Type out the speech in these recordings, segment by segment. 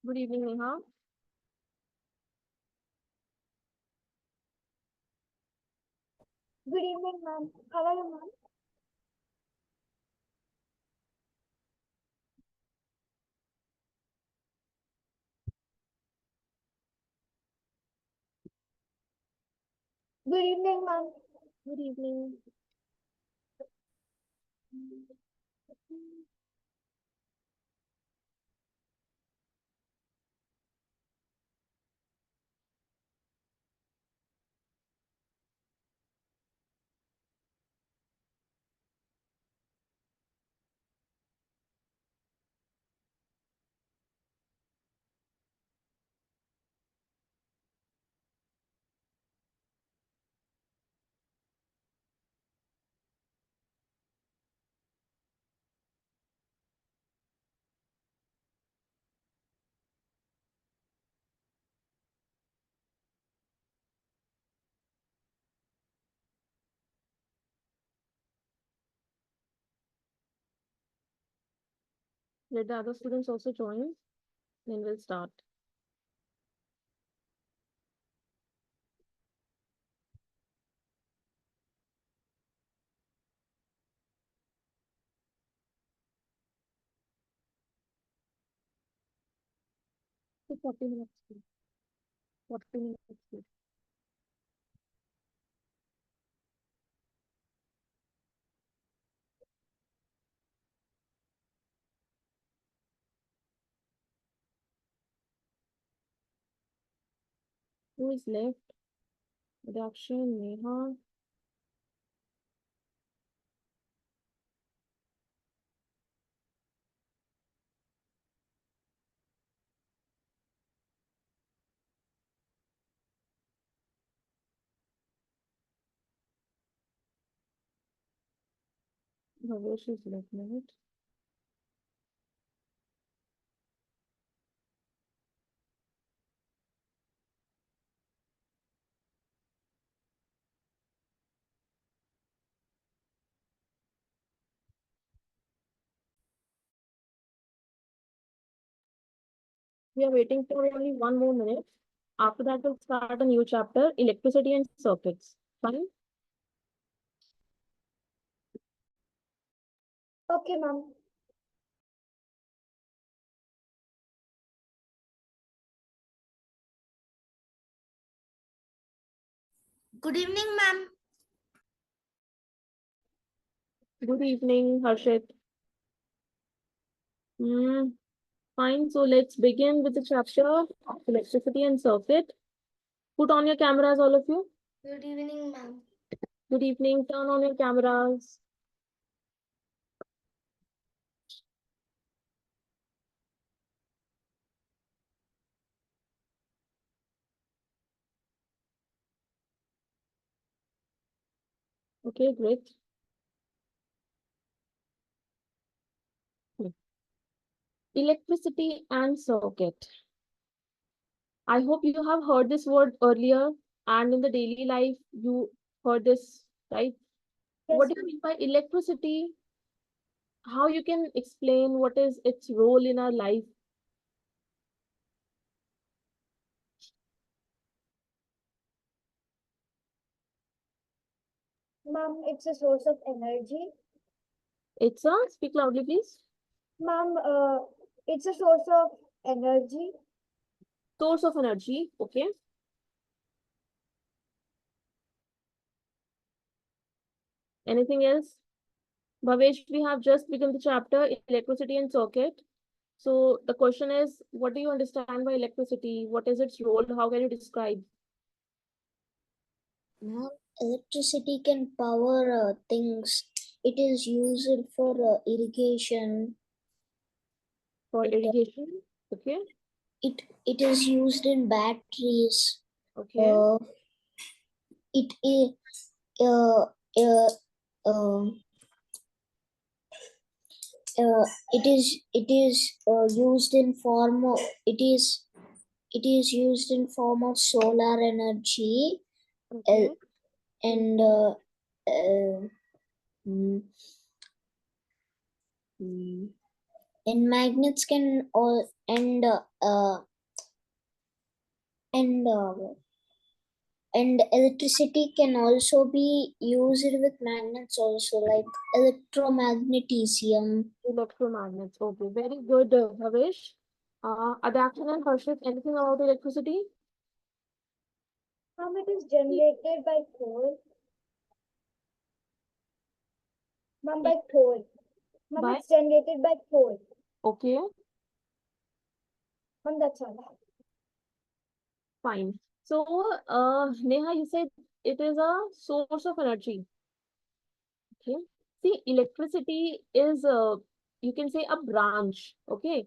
Good evening, Neha. Good evening, ma'am. How are you, ma'am? Good evening, ma'am. Good evening. Let the other students also join, then we'll start. So 40 minutes. 40 minutes. Who is left? Redaction, Neha. Bhavesh is left, minute. We are waiting for only 1 more minute. After that, we'll start a new chapter, electricity and circuits. Fine? Okay, ma'am. Good evening, ma'am. Good evening, Harshit. Fine, so let's begin with the chapter of electricity and circuit. Put on your cameras, all of you. Good evening, ma'am. Good evening. Turn on your cameras. Okay, great. Electricity and circuit. I hope you have heard this word earlier and in the daily life you heard this, right? Yes, What do you mean by electricity? How you can explain what is its role in our life? ma'am. It's a source of energy. It's a, speak loudly, please. Ma'am, it's a source of energy. Source of energy. Okay. Anything else? Bhavesh, we have just begun the chapter electricity and circuit. So the question is, what do you understand by electricity? What is its role? How can you describe? Ma'am, electricity can power things. It is used for irrigation. For It, irrigation? Okay. it is used in batteries. Okay. It is uh, uh, um, it is used in form of it is used in form of solar energy. Okay. And mm, mm, And magnets can all and electricity can also be used with magnets also, like electromagnetism. Electromagnets. Okay, very good, Bhavesh. Adaction and Harshit, anything about electricity? It is generated by coal. By coal. By? It's generated by coal. Okay, That's all. fine. So, Neha, you said it is a source of energy. Okay. See, electricity is, you can say, a branch, okay,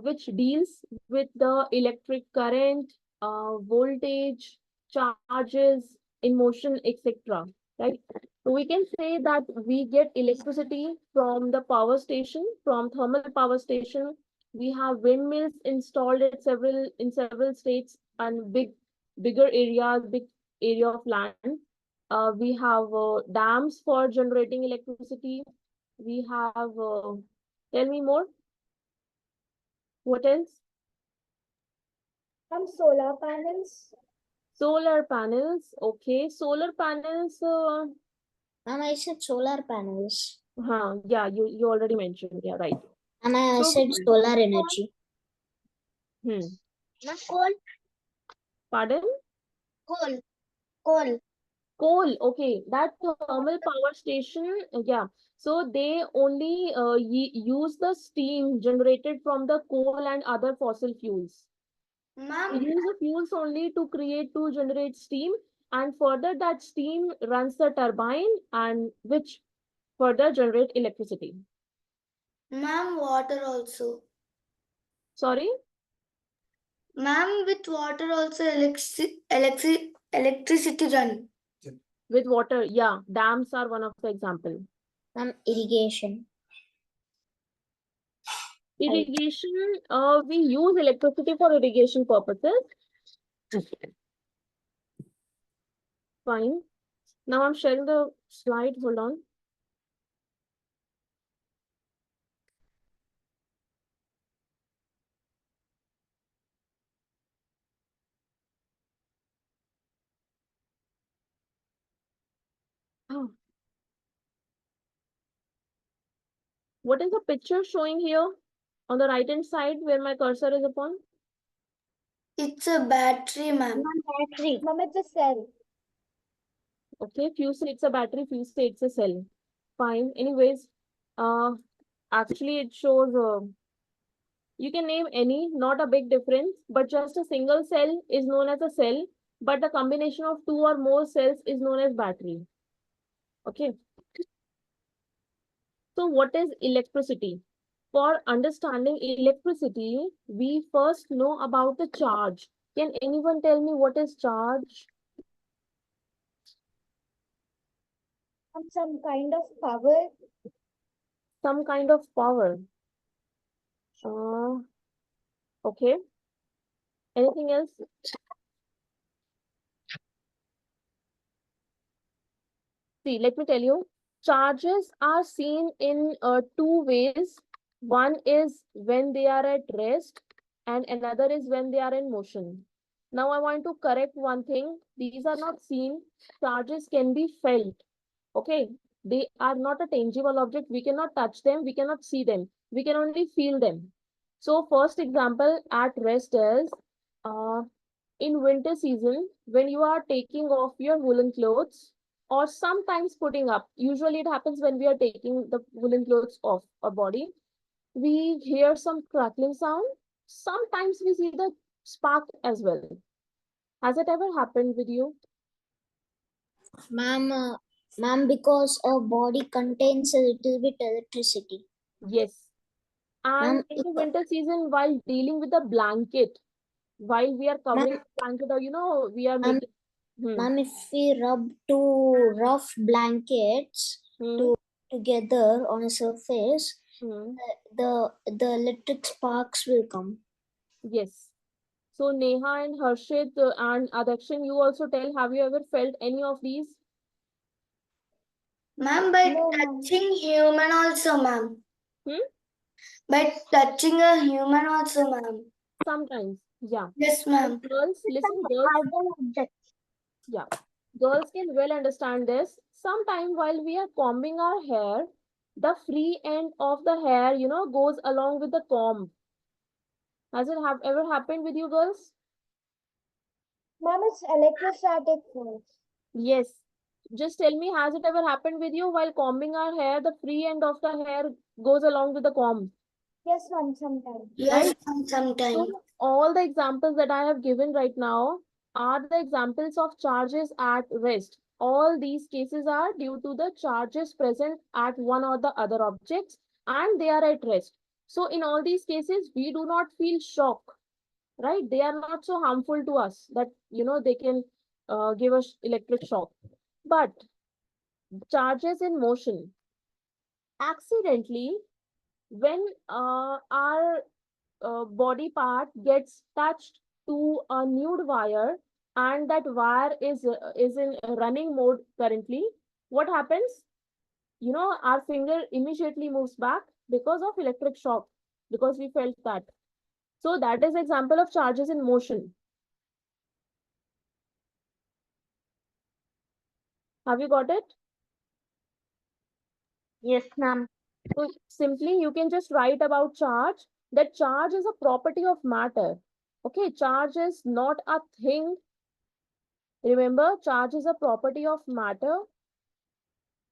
which deals with the electric current, voltage, charges, in motion, etc. Right? So we can say that we get electricity from the power station, from thermal power station. We have windmills installed at several states and bigger areas, big area of land. We have dams for generating electricity. We have, tell me more. What else? Solar panels. Solar panels. Okay, solar panels. Ma'am, I said solar panels. Yeah, you already mentioned. Yeah, right. And I So, said solar energy. hmm, Coal. pardon? Coal. Coal. Coal. Okay, that thermal power station. Yeah. So they only use the steam generated from the coal and other fossil fuels. They Ma'am, use the fuels only to generate steam, and further that steam runs the turbine, and which further generate electricity. Ma'am, water also. Sorry? Ma'am, with water also electricity run. With water, yeah, dams are one of the example. ma'am, irrigation. Irrigation, we use electricity for irrigation purposes. Fine. Now I'm sharing the slide. Hold on. Oh. What is the picture showing here on the right hand side where my cursor is upon? It's a battery, ma'am. Battery. It's a cell. Okay, few say it's a battery, few say it's a cell. Fine. Anyways, uh, actually it shows, you can name any, not a big difference, but just a single cell is known as a cell, but the combination of two or more cells is known as battery. Okay. So what is electricity? For understanding electricity, we first know about the charge. Can anyone tell me what is charge? Some kind of power. Some kind of power. Okay. Anything else? See, let me tell you. Charges are seen in two ways. One is when they are at rest, and another is when they are in motion. Now, I want to correct one thing. These are not seen. Charges can be felt. Okay. They are not a tangible object. We cannot touch them. We cannot see them. We can only feel them. So, first example at rest is uh, in winter season, when you are taking off your woolen clothes or sometimes putting up, usually it happens when we are taking the woolen clothes off our body, we hear some crackling sound. Sometimes we see the spark as well. Has it ever happened with you? Ma'am, because our body contains a little bit electricity. Yes. And Ma'am, in the winter season, while dealing with the blanket, while we are covering the blanket, or we are Ma'am, making. ma'am, if we rub two rough blankets together on a surface, the electric sparks will come. Yes. So Neha and Harshit and Adakshin, you also tell, have you ever felt any of these? Ma'am, by No, ma'am. touching human also, ma'am. Hmm? By touching a human also, ma'am. Sometimes, yeah. Yes, ma'am. Girls, listen, girls, Other objects. yeah. Girls can well understand this. Sometime while we are combing our hair, the free end of the hair, goes along with the comb. Has it ever happened with you girls? Ma'am, it's electrostatic force. Yes. Just tell me, has it ever happened with you while combing our hair, the free end of the hair goes along with the comb, Yes, ma'am, sometimes. Yes, right? ma'am, sometimes. So all the examples that I have given right now are the examples of charges at rest. All these cases are due to the charges present at one or the other objects and they are at rest. So in all these cases, we do not feel shock, right? They are not so harmful to us that, they can give us electric shock. But charges in motion, accidentally, when our body part gets touched to a nude wire and that wire is in running mode currently, what happens? Our finger immediately moves back because of electric shock, because we felt that. So that is example of charges in motion. Have you got it? Yes, ma'am. So simply you can just write about charge, that charge is a property of matter. Okay, charge is not a thing. Remember, charge is a property of matter.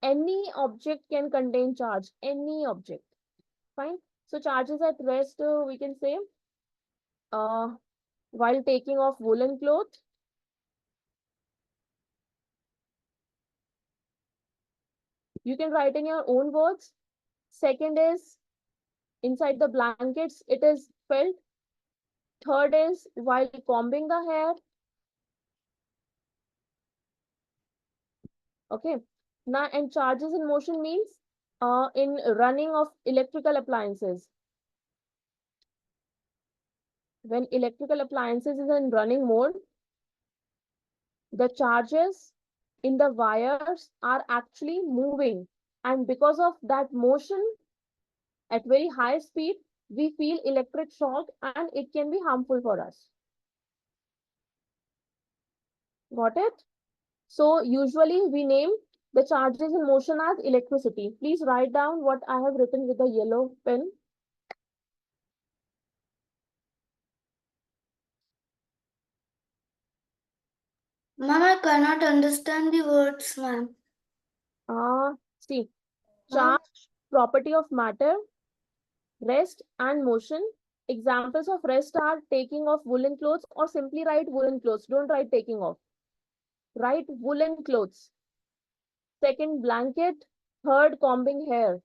Any object can contain charge, any object. Fine. So charges at rest, we can say, uh, while taking off woolen cloth, you can write in your own words. Second is inside the blankets, it is felt. Third is while combing the hair. Okay. Now, and charges in motion means in running of electrical appliances. When electrical appliances is in running mode, the charges in the wires are actually moving. And because of that motion at very high speed, we feel electric shock and it can be harmful for us. Got it? So usually we name the charges in motion as electricity. Please write down what I have written with the yellow pen. Ma'am, I cannot understand the words, ma'am. See, Ma'am, charge, property of matter, rest and motion. Examples of rest are taking off woolen clothes, or simply write woolen clothes. Don't write taking off. Write woolen clothes. Second, blanket. Third, combing hair.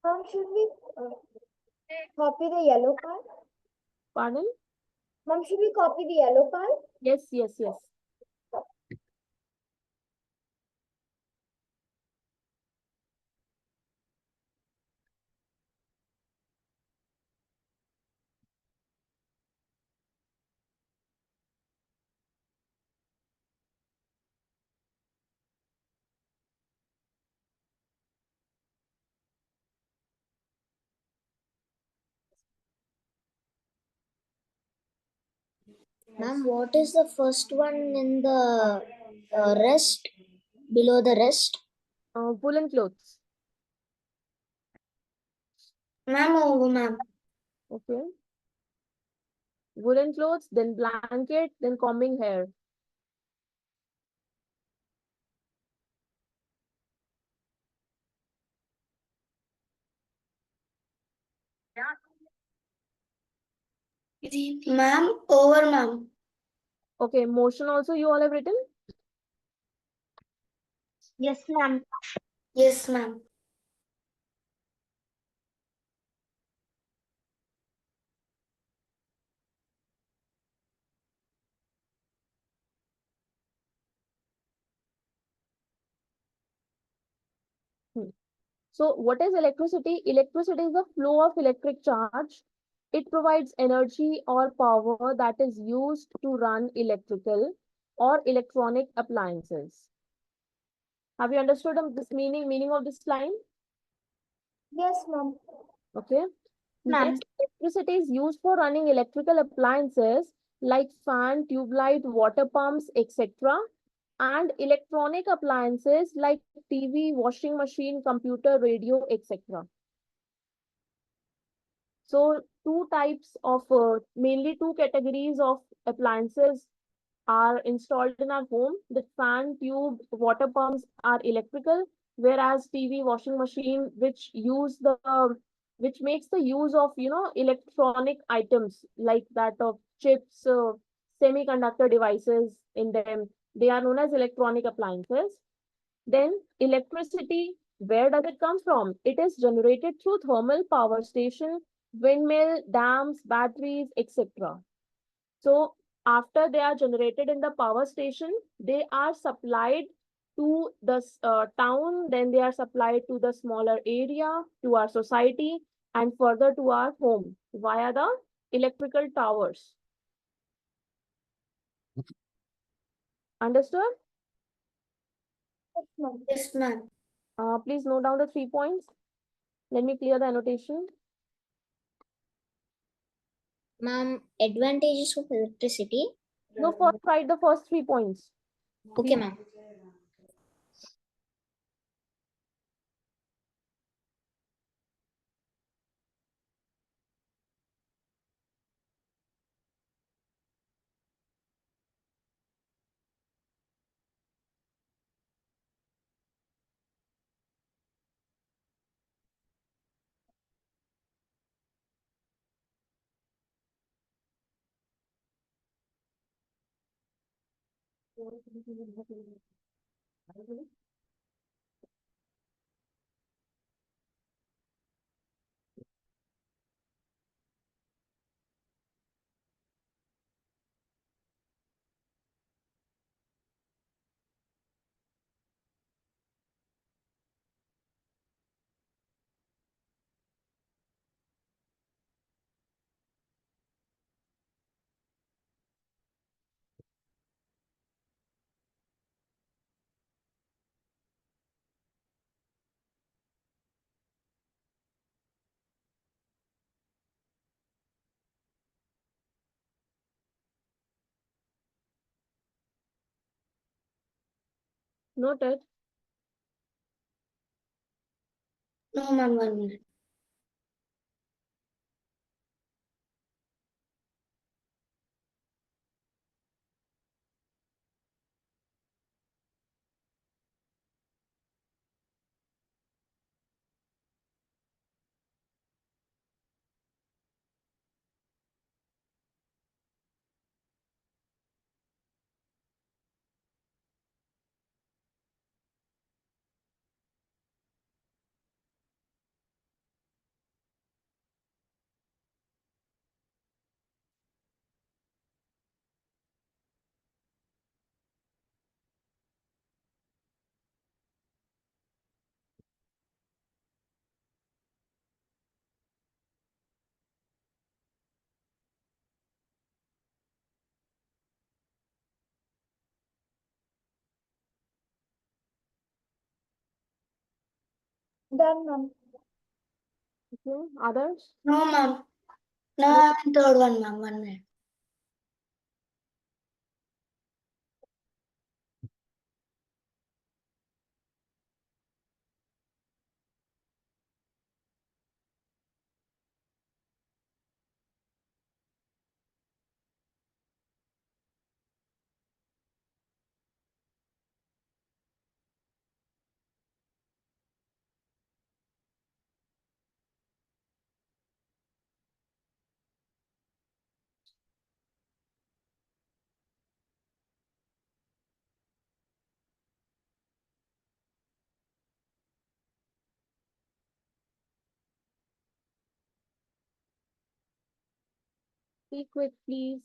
Ma'am, should we copy the yellow part? Pardon? Ma'am, should we copy the yellow part? Yes, yes, yes. Ma'am, what is the first one in the rest, below the rest? Woolen clothes. ma'am, over, ma'am. Okay. Woolen clothes, then blanket, then combing hair. Ma'am, over, ma'am. Okay, motion also you all have written? Yes, ma'am. Yes, ma'am. So what is electricity? Electricity is the flow of electric charge. It provides energy or power that is used to run electrical or electronic appliances. Have you understood this meaning of this line? Yes, ma'am. Okay. Ma'am. Next, electricity is used for running electrical appliances like fan, tube light, water pumps, etc. And electronic appliances like TV, washing machine, computer, radio, etc. So two types of, mainly two categories of appliances are installed in our home. The fan, tube, water pumps are electrical, whereas TV, washing machine, which makes the use of, electronic items like that of chips, semiconductor devices in them. They are known as electronic appliances. Then electricity, where does it come from? It is generated through thermal power station, windmill, dams, batteries, etc. So after they are generated in the power station, they are supplied to the town, then they are supplied to the smaller area, to our society, and further to our home via the electrical towers. Understood? Yes, ma'am. Yes, ma'am. Please note down the 3 points. Let me clear the annotation. Ma'am, advantages of electricity. No, first write the first 3 points. Okay, ma'am. Noted. No, ma'am, 1 minute. Done, ma'am. Okay. Others? No, ma'am. No, I'm in third one, ma'am. 1 minute. Be quick, please.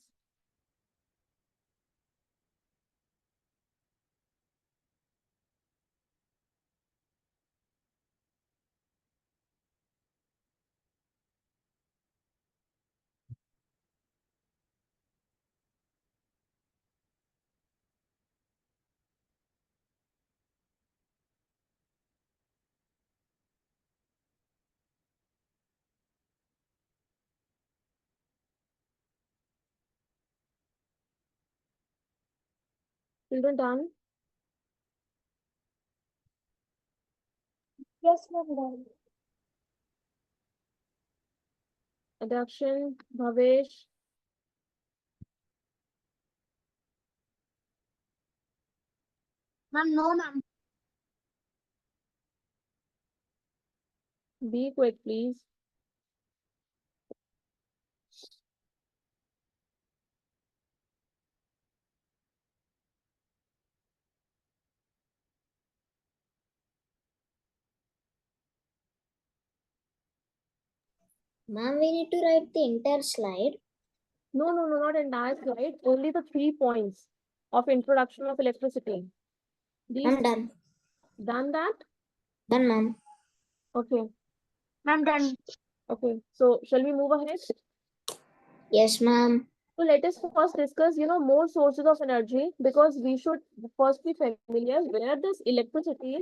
Children done? Yes, ma'am, done. Adaption, Bhavesh. Ma'am, no, ma'am. Be quick, please. Ma'am, we need to write the entire slide. No, not entire slide. Only the 3 points of introduction of electricity. These I'm done. done that? Done, ma'am. Okay. Ma'am, done. Okay. So shall we move ahead? Yes, ma'am. So let us first discuss, more sources of energy, because we should first be familiar where this electricity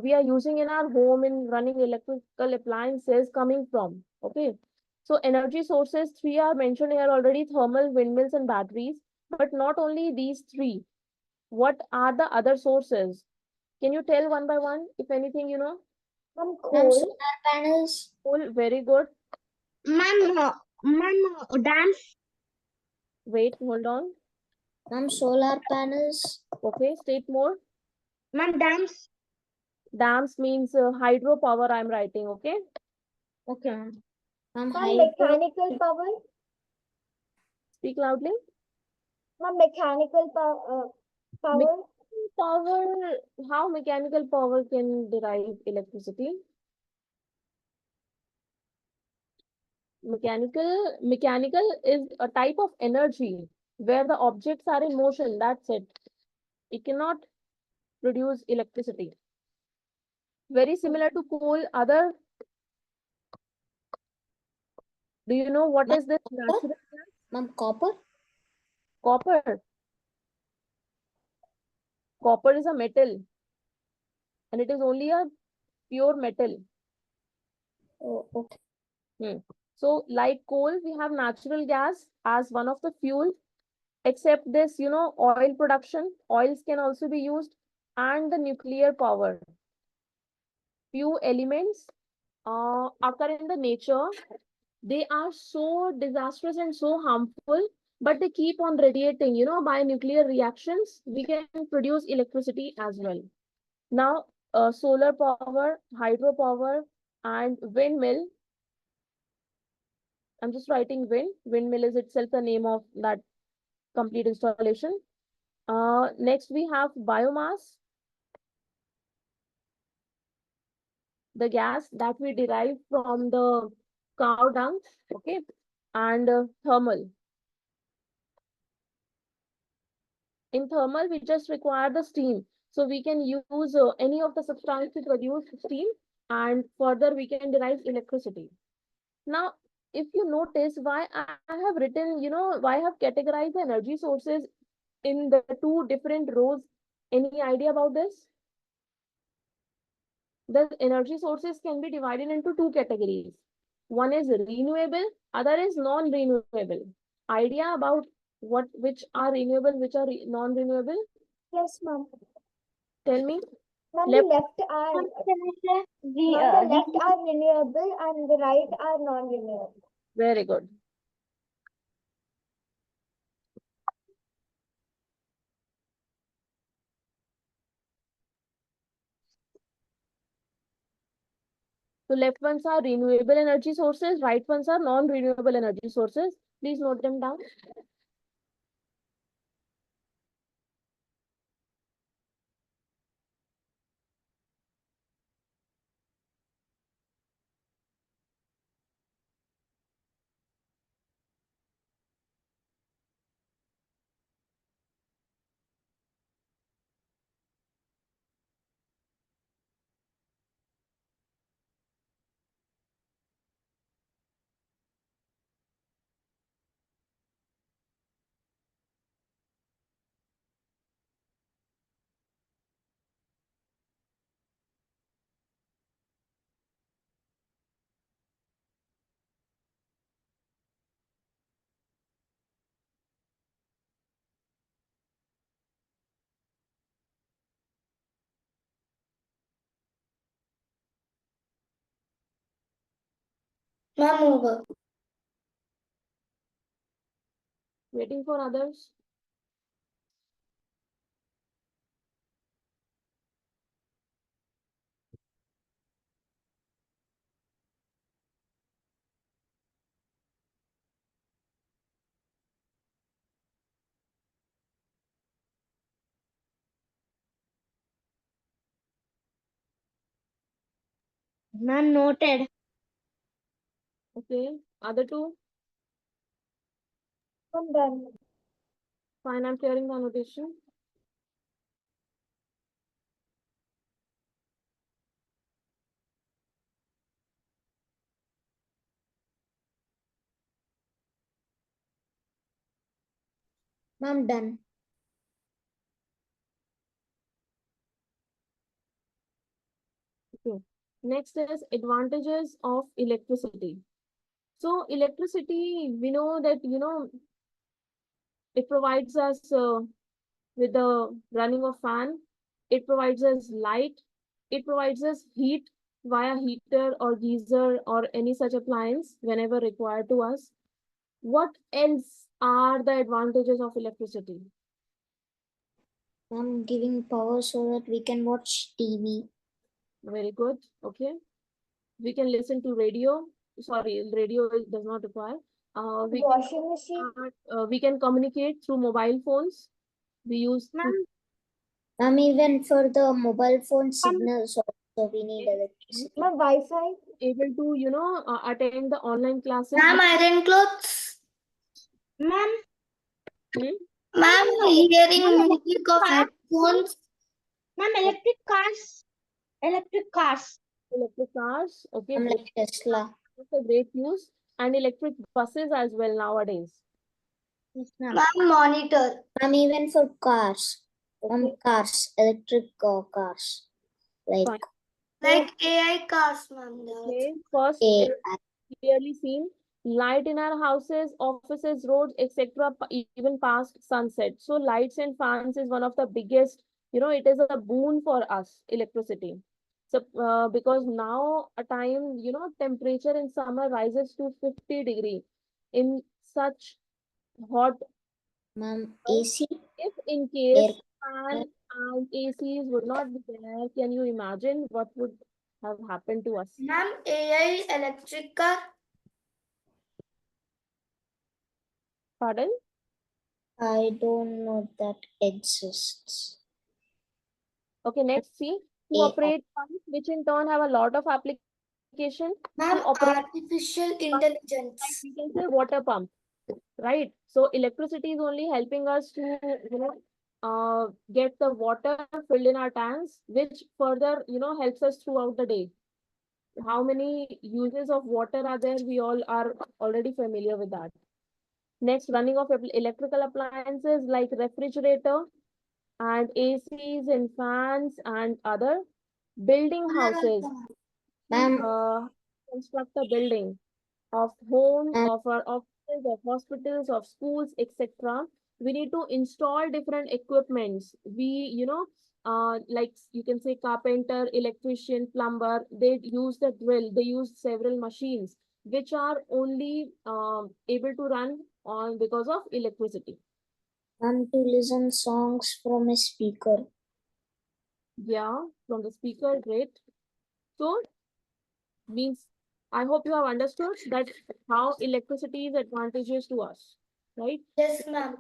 we are using in our home in running electrical appliances coming from. Okay. So energy sources, 3 are mentioned here already: thermal, windmills, and batteries. But not only these 3. What are the other sources? Can you tell one by one, if anything, Ma'am, Ma'am, coal. solar panels. Cool, very good. Ma'am, dams. Wait, hold on. Ma'am, solar panels. Okay, state more. Ma'am, dams. Dams means hydropower I'm writing, okay? Okay, ma'am. Ma'am, Ma'am, hydro. mechanical power. Speak loudly. Ma'am, mechanical power. Power, how mechanical power can derive electricity? Mechanical is a type of energy where the objects are in motion, that's it. It cannot produce electricity. Very similar to coal. Other, do you know what is this natural gas? Ma'am, copper. Copper. Copper is a metal, and it is only a pure metal. Oh, okay. So like coal, we have natural gas as one of the fuel. Except this, oil production, oils can also be used, and the nuclear power. Few elements occur in the nature. They are so disastrous and so harmful, but they keep on radiating. By nuclear reactions, we can produce electricity as well. Now, solar power, hydropower, and windmill. I'm just writing wind. Windmill is itself the name of that complete installation. Next, we have biomass, the gas that we derive from the cow dung, okay, and thermal. In thermal, we just require the steam. So we can use any of the substance to produce steam, and further we can derive electricity. Now, if you notice why I have written, why I have categorized the energy sources in the 2 different rows. Any idea about this? The energy sources can be divided into 2 categories. One is renewable, other is non-renewable. Idea about which are renewable, which are non-renewable? Yes, ma'am. Tell me. Ma'am, Left. the left are ma'am, the left are renewable and the right are non-renewable. Very good. So left ones are renewable energy sources, right ones are non-renewable energy sources. Please note them down. Ma'am, over. Waiting for others. Ma'am, noted. Okay. Other two. I'm done. Fine, I'm clearing the annotation. Ma'am, done. Okay. Next is advantages of electricity. So electricity, we know that, it provides us with the running of fan. It provides us light. It provides us heat via heater or geyser or any such appliance whenever required to us. What else are the advantages of electricity? Ma'am, giving power so that we can watch TV. Very good. Okay. We can listen to radio. Sorry, radio does not require. We can Washing machine. we can communicate through mobile phones. We use to Ma'am, even for the mobile phone signals also we need electricity. My Wi-Fi. able to attend the online classes. Ma'am, iron clothes. Ma'am, Hmm? Ma'am, hearing music of headphones. ma'am, electric cars. Electric cars. Electric cars. Okay, Ma'am, like Tesla. it's a great use, and electric buses as well nowadays. Yes, ma'am. Ma'am, monitor. Ma'am, even for cars. Ma'am, Okay, cars. Electric cars. Like fine. Like AI cars, ma'am. Okay, first a clearly seen light in our houses, offices, roads, etc. Even past sunset. So lights and fans is one of the biggest. It is a boon for us. Electricity. So because now a time temperature in summer rises to 50 degree in such hot. ma'am, uh, AC. If in Air. case fan and ACs would not be there, can you imagine what would have happened to us? Ma'am, AI electric car. Pardon? I don't know that exists. Okay, next see. To AI. operate pumps, which in turn have a lot of application. To Ma'am, operate artificial pumps, like intelligence. we can say water pump, right? So electricity is only helping us to, get the water filled in our tanks, which further, helps us throughout the day. How many uses of water are there? We all are already familiar with that. Next, running of electrical appliances like refrigerator and ACs and fans and other building houses, Ma'am, construct a building of home, ma'am, of our offices, of hospitals, of schools, etc. We need to install different equipments. Like you can say carpenter, electrician, plumber, they use the drill, they use several machines which are only able to run on because of electricity. ma'am, to listen songs from a speaker. Yeah, from the speaker, great. So means I hope you have understood that how electricity is advantageous to us, right? Yes, ma'am.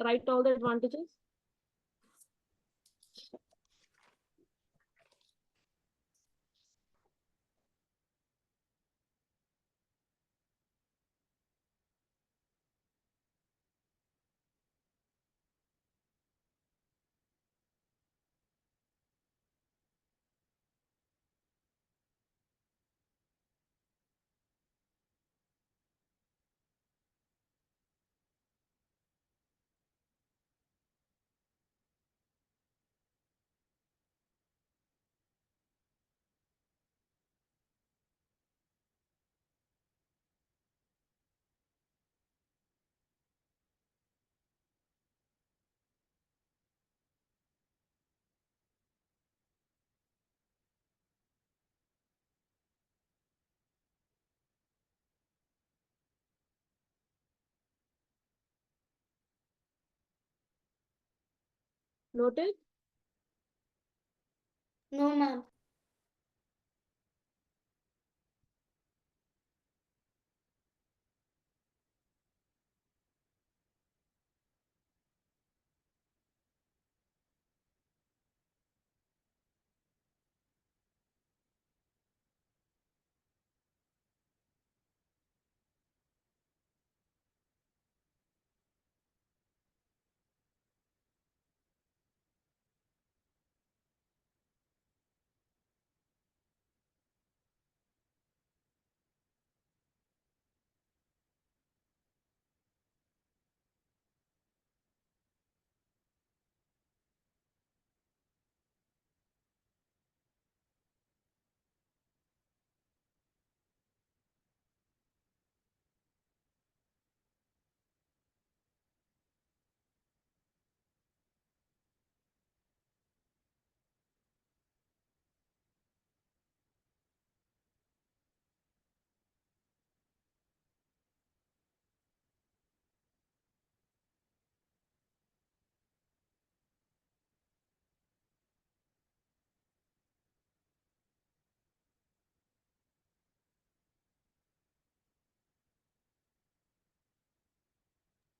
Write all the advantages. Noted? No, ma'am.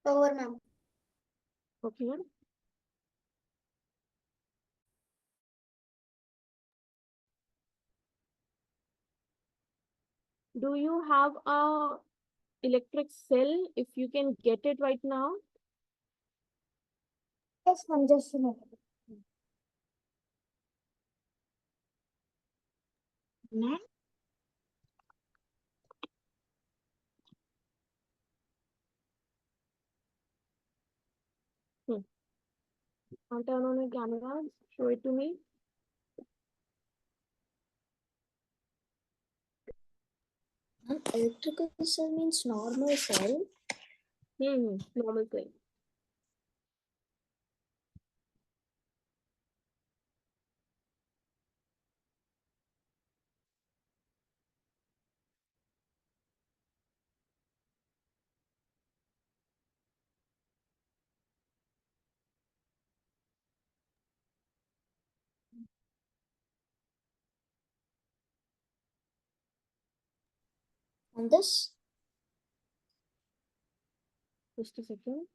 Over, ma'am. Okay. Do you have a electric cell if you can get it right now? Yes, ma'am, just a minute. I'll turn on your camera. Show it to me. An electrical cell means normal cell. Normal cell. And this? Just a second.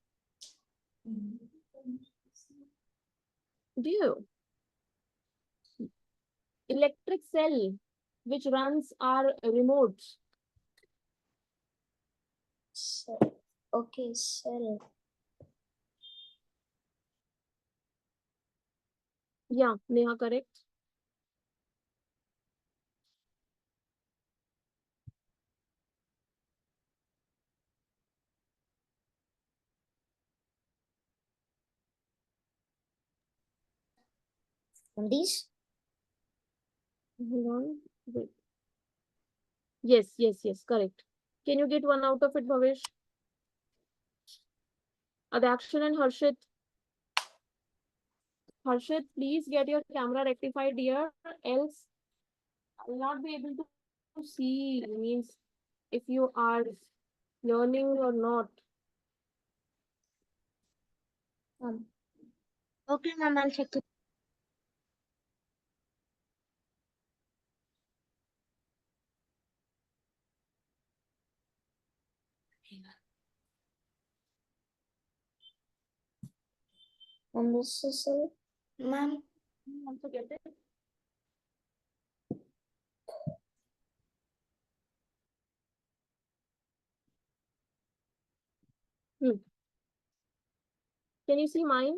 Do you? Electric cell which runs our remotes. Cell. Okay, cell. Yeah, Neha, correct. And these? Hold on. Wait. Yes, correct. Can you get one out of it, Bhavesh? Adakshan and Harshit. Harshit, please get your camera rectified here, else I will not be able to see. Means if you are learning or not. Okay, ma'am, I'll check it. And this is cell. Ma'am. Also get it. Can you see mine?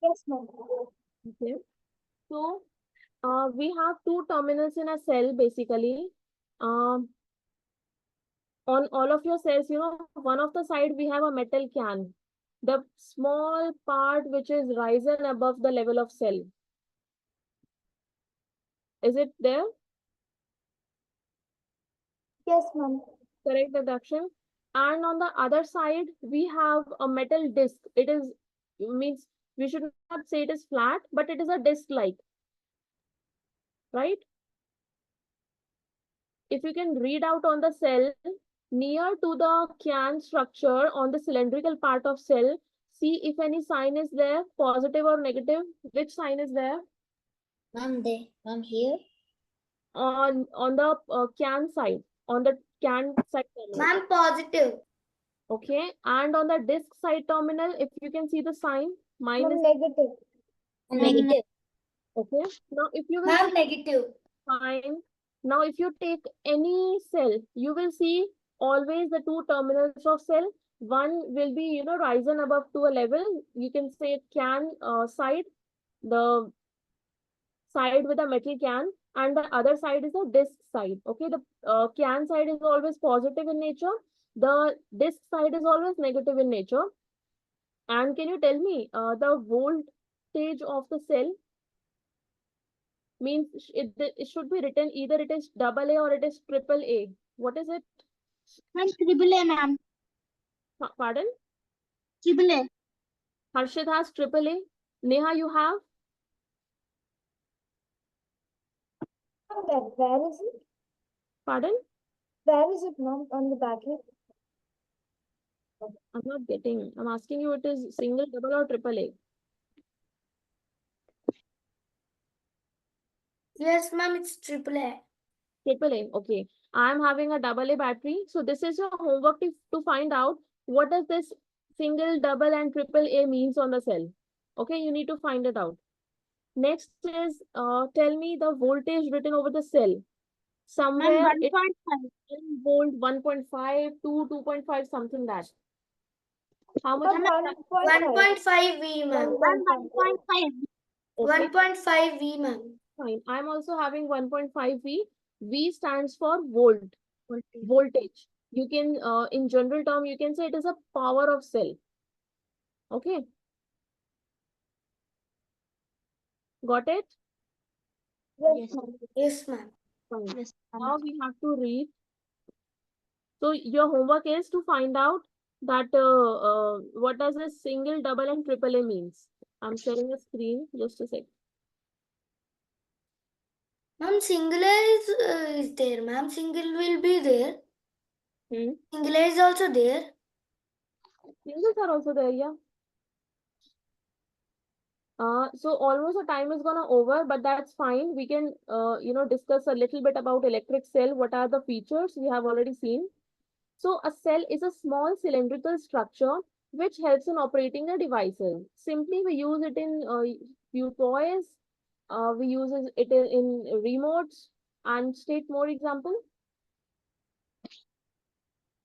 Yes, ma'am. Okay. So we have two terminals in a cell basically. On all of your cells, one of the side we have a metal can. The small part which is risen above the level of cell. Is it there? Yes, ma'am. Correct deduction. And on the other side, we have a metal disc. It is means we should not say it is flat, but it is a disc like, right? If you can read out on the cell, Near to the can structure on the cylindrical part of cell, see if any sign is there, positive or negative. Which sign is there? Ma'am, here. On the can side, on the can side terminal. Ma'am, positive. Okay, and on the disk side terminal, if you can see the sign, minus. Negative. Negative. Okay, now if you will Ma'am, see, negative. fine. Now if you take any cell, you will see always the two terminals of cell. One will be, risen above to a level. You can say can side, the side with a metal can, and the other side is a disk side. Okay, the can side is always positive in nature. The disk side is always negative in nature. And can you tell me the voltage of the cell? Means it should be written either it is double A or it is triple A. What is it? Ma'am, triple A, ma'am. Pardon? Triple A. Harshit has triple A. Neha, you have? Where is it? Pardon? Where is it, ma'am? On the battery? I'm not getting. I'm asking you it is single, double or triple A. Yes, ma'am, it's triple A. Triple A. Okay. I'm having a double A battery. So this is your homework to find out what does this single, double and triple A means on the cell. Okay, you need to find it out. Next is tell me the voltage written over the cell. Somewhere Ma'am, it's 1.5. 10 volt, 1.5, 2, 2.5, something that. How much? Ma'am, 1.5 V, ma'am. 1.5. Okay, 1.5 V, ma'am. fine. I'm also having 1.5 V. V stands for volt, voltage. You can, in general term, you can say it is a power of cell. Okay. Got it? Yes, ma'am. Yes, ma'am. Fine. Yes, Now we have to read. So your homework is to find out that what does a single, double and triple A means. I'm sharing a screen, just a sec. Ma'am, single A is there, ma'am. Single will be there. Single A is also there. Singles are also there, yeah. So almost the time is gonna over, but that's fine. We can, discuss a little bit about electric cell. What are the features we have already seen? So a cell is a small cylindrical structure which helps in operating the devices. Simply, we use it in few toys. We use it in remotes. And state more example.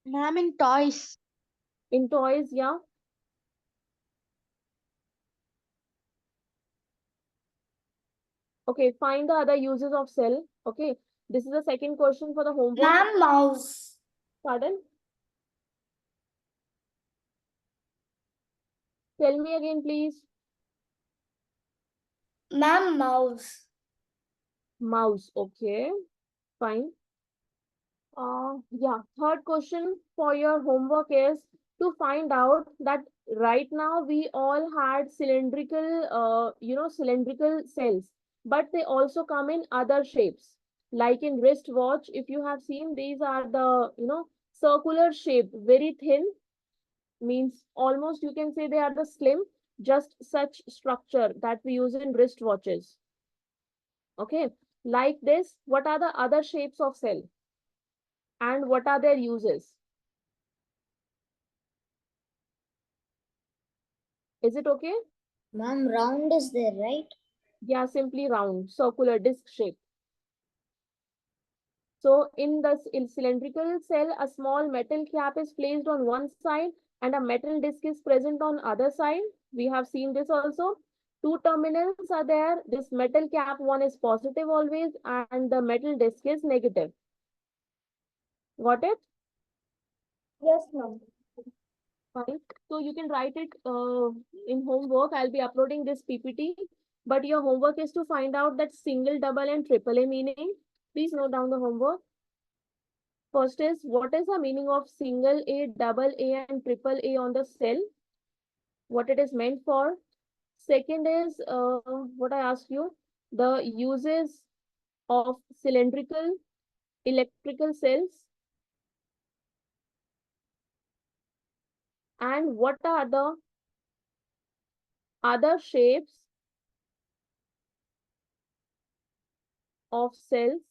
Ma'am, in toys. In toys, yeah. Okay, find the other uses of cell. Okay, this is the second question for the homework. Ma'am, mouse. Pardon? Tell me again, please. Ma'am, mouse. Mouse. Okay, fine. Yeah, third question for your homework is to find out that right now we all had cylindrical, cylindrical cells, but they also come in other shapes. Like in wristwatch, if you have seen, these are the, circular shape, very thin, means almost you can say they are the slim, just such structure that we use in wristwatches. Okay, like this, what are the other shapes of cell? And what are their uses? Is it okay? Ma'am, round is there, right? Yeah, simply round, circular disc shape. So in the cylindrical cell, a small metal cap is placed on one side and a metal disc is present on other side. We have seen this also. Two terminals are there. This metal cap, one is positive always and the metal disc is negative. Got it? Yes, ma'am. Fine. So you can write it in homework. I'll be uploading this PPT, but your homework is to find out that single, double, and triple A meaning. Please note down the homework. First is what is the meaning of single A, double A, and triple A on the cell? What it is meant for. Second is what I asked you, the uses of cylindrical electrical cells. And what are the other shapes of cells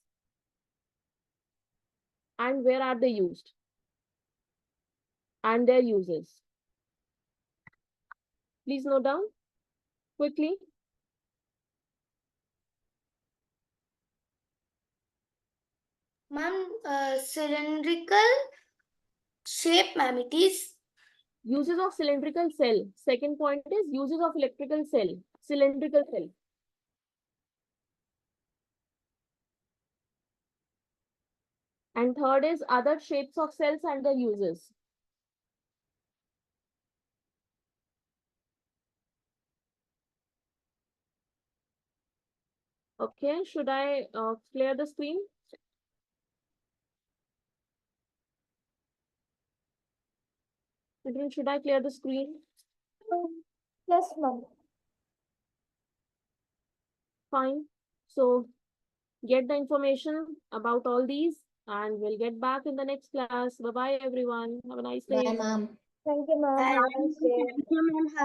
and where are they used? And their uses. Please note down quickly. Ma'am, cylindrical shape, ma'am, it is. Uses of cylindrical cell. Second point is uses of electrical cell. Cylindrical cell. And third is other shapes of cells and their uses. Okay, should I clear the screen? Children, should I clear the screen? Yes, ma'am. Fine. So get the information about all these and we'll get back in the next class. Bye-bye, everyone. Have a nice day. Bye, ma'am. Thank you, ma'am. Have a nice day. Thank you, ma'am.